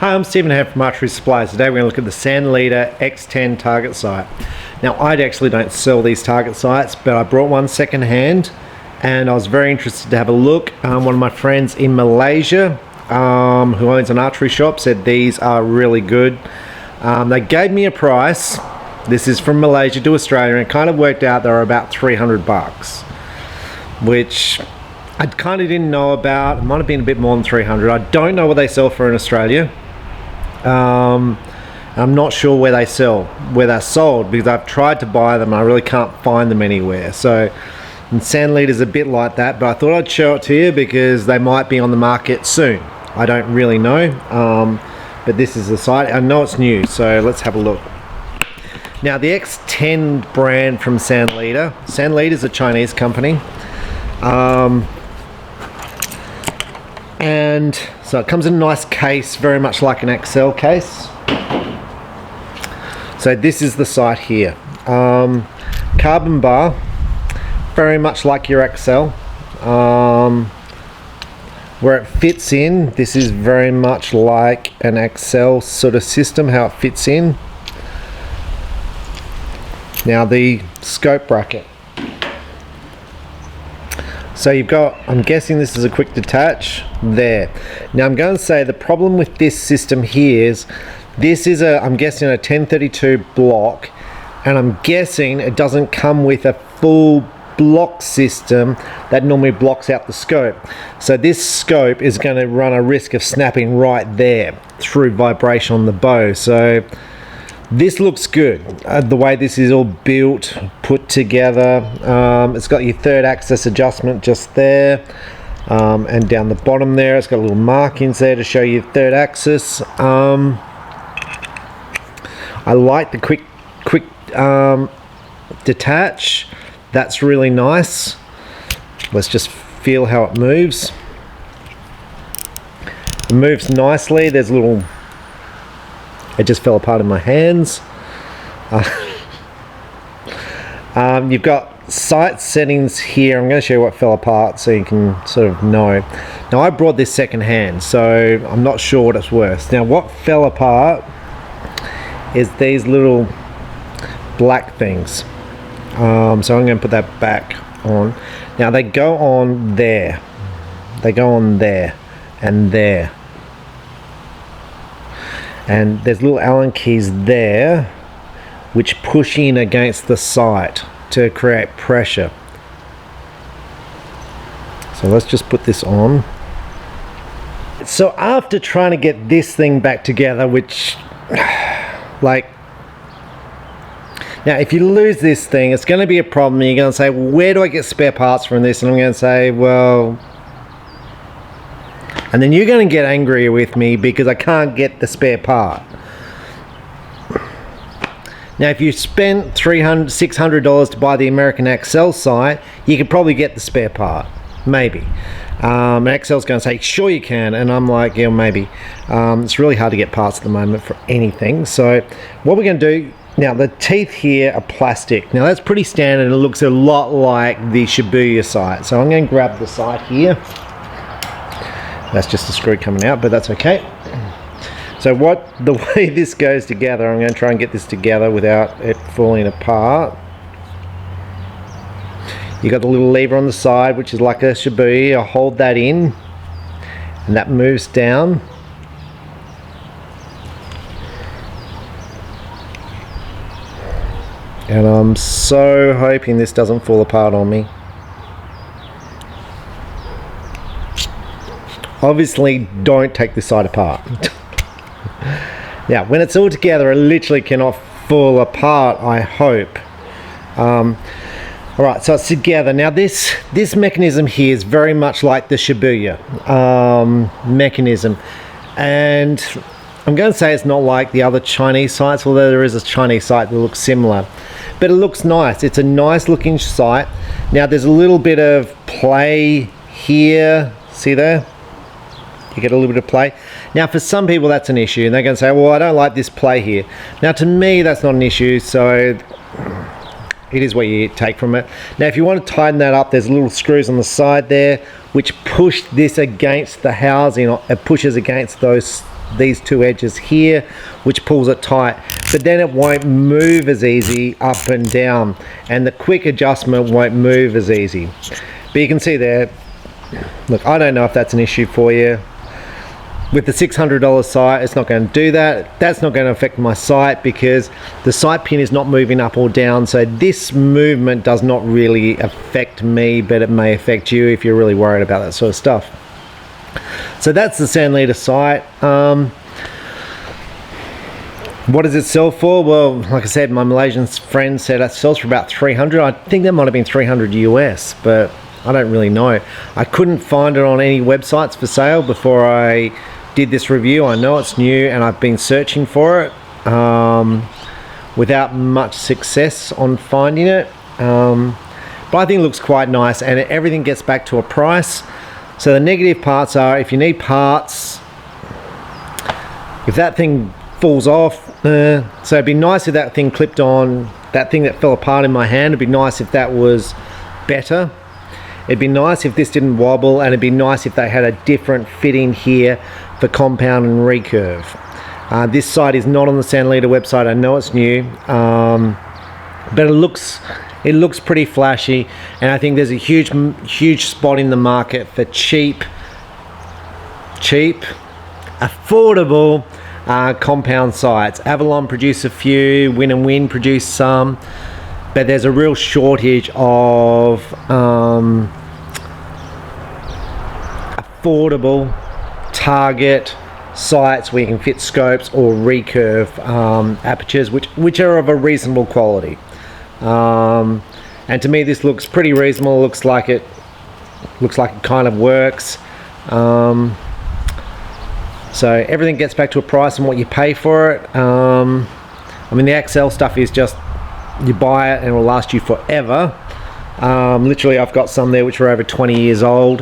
Hi, I'm Stephen here from Archery Supplies. Today we're going to look at the Sanlida X10 target sight. Now, I actually don't sell these target sights, but I brought one second hand and I was very interested to have a look. One of my friends in Malaysia who owns an archery shop said these are really good. They gave me a price. This is from Malaysia to Australia, and it kind of worked out they were about 300 bucks, which I kind of didn't know about. It might have been a bit more than 300. I don't know what they sell for in Australia. I'm not sure where they're sold, because I've tried to buy them and I really can't find them anywhere. So, and Sanlida's a bit like that, but I thought I'd show it to you because they might be on the market soon. I don't really know, but this is the site. I know it's new, so let's have a look. Now, the X10 brand from Sanlida. Sanlida is a Chinese company. And so it comes in a nice case, very much like an XL case. So this is the sight here. Carbon bar, very much like your XL. Where it fits in, this is very much like an XL sort of system, how it fits in. Now the scope bracket. So you've got, I'm guessing this is a quick detach there. Now I'm going to say the problem with this system here is this is I'm guessing a 1032 block, and I'm guessing it doesn't come with a full block system that normally blocks out the scope. So this scope is going to run a risk of snapping right there through vibration on the bow. So this looks good, the way this is all built, put together. It's got your third axis adjustment just there, and down the bottom there it's got little markings there to show you third axis. I like the quick detach. That's really nice. Let's just feel how it moves. It moves nicely. There's a little, it just fell apart in my hands. You've got sight settings here. I'm going to show you what fell apart so you can sort of know. Now, I brought this second hand, so I'm not sure what it's worth. Now, what fell apart is these little black things. So I'm going to put that back on. Now, they go on there. They go on there and there. And there's little Allen keys there which push in against the sight to create pressure. So let's just put this on. So after trying to get this thing back together, which like, now if you lose this thing, it's going to be a problem. You're going to say, well, where do I get spare parts from this? And I'm going to say, well, and then you're going to get angry with me because I can't get the spare part. Now, if you spent $300, $600 to buy the American XL sight, you could probably get the spare part, maybe. XL's going to say, sure you can, and I'm like, yeah, maybe. It's really hard to get parts at the moment for anything. So what we're going to do, now the teeth here are plastic. Now that's pretty standard, and it looks a lot like the Shibuya sight. So I'm going to grab the sight here. That's just a screw coming out, but that's okay. So the way this goes together, I'm going to try and get this together without it falling apart. You got the little lever on the side, which is like a Shibuya. I'll hold that in, and that moves down. And I'm so hoping this doesn't fall apart on me. Obviously, don't take this side apart. Now, when it's all together, it literally cannot fall apart, I hope. Alright, so it's together. Now, this mechanism here is very much like the Shibuya mechanism. And I'm going to say it's not like the other Chinese sights, although there is a Chinese sight that looks similar. But it looks nice. It's a nice looking sight. Now, there's a little bit of play here. See there? You get a little bit of play. Now, for some people that's an issue, and they're going to say, well, I don't like this play here. Now, to me, that's not an issue, so it is what you take from it. Now, if you want to tighten that up, there's little screws on the side there which push this against the housing. It pushes against those these two edges here, which pulls it tight, but then it won't move as easy up and down, and the quick adjustment won't move as easy. But you can see there, look, I don't know if that's an issue for you. With the $600 sight, it's not going to do that. That's not going to affect my sight because the sight pin is not moving up or down, so this movement does not really affect me, but it may affect you if you're really worried about that sort of stuff. So that's the Sanlida sight. What does it sell for? Well, like I said, my Malaysian friend said it sells for about 300. I think that might have been 300 US, but I don't really know. I couldn't find it on any websites for sale before I did this review. I know it's new and I've been searching for it without much success on finding it. But I think it looks quite nice, and everything gets back to a price. So the negative parts are, if you need parts, if that thing falls off, so it'd be nice if that thing clipped on, that thing that fell apart in my hand, it'd be nice if that was better. It'd be nice if this didn't wobble, and it'd be nice if they had a different fitting here for compound and recurve. This site is not on the Sanlida website. I know it's new, but it looks pretty flashy, and I think there's a huge spot in the market for cheap, affordable compound sights. Avalon produce a few, Win and Win produce some, but there's a real shortage of affordable target sights where you can fit scopes or recurve apertures which are of a reasonable quality. And to me this looks pretty reasonable. It looks like it kind of works. So everything gets back to a price and what you pay for it. I mean, the XL stuff is just, you buy it and it will last you forever. Literally, I've got some there which are over 20 years old.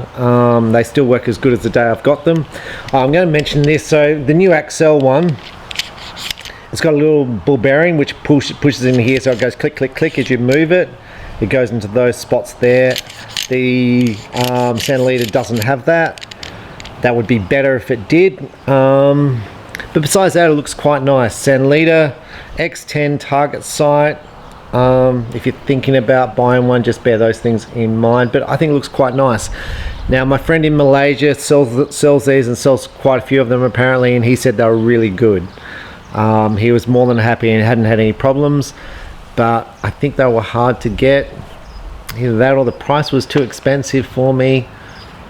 They still work as good as the day I've got them. I'm going to mention this. So the new XL one, it's got a little ball bearing which pushes in here, so it goes click, click, click as you move it. It goes into those spots there. The Sanlida doesn't have that. That would be better if it did. But besides that, it looks quite nice. Sanlida X10 target sight. If you're thinking about buying one, just bear those things in mind, but I think it looks quite nice. Now, my friend in Malaysia sells these and sells quite a few of them apparently, and he said they were really good. He was more than happy and hadn't had any problems, but I think they were hard to get. Either that or the price was too expensive for me.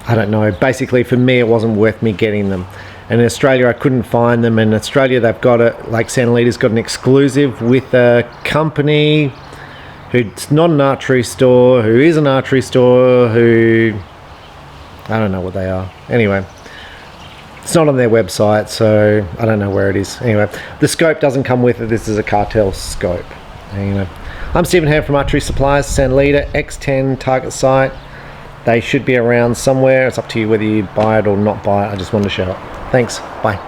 I don't know. Basically, for me, it wasn't worth me getting them. And in Australia, I couldn't find them. In Australia, they've got it, like Sanlida's got an exclusive with a company who's not an archery store, who is an archery store, who, I don't know what they are. Anyway, it's not on their website, so I don't know where it is. Anyway, the scope doesn't come with it. This is a cartel scope. Anyway, I'm Stephen Ham from Archery Supplies, Sanlida X10 target sight. They should be around somewhere. It's up to you whether you buy it or not buy it. I just wanted to show it. Thanks. Bye.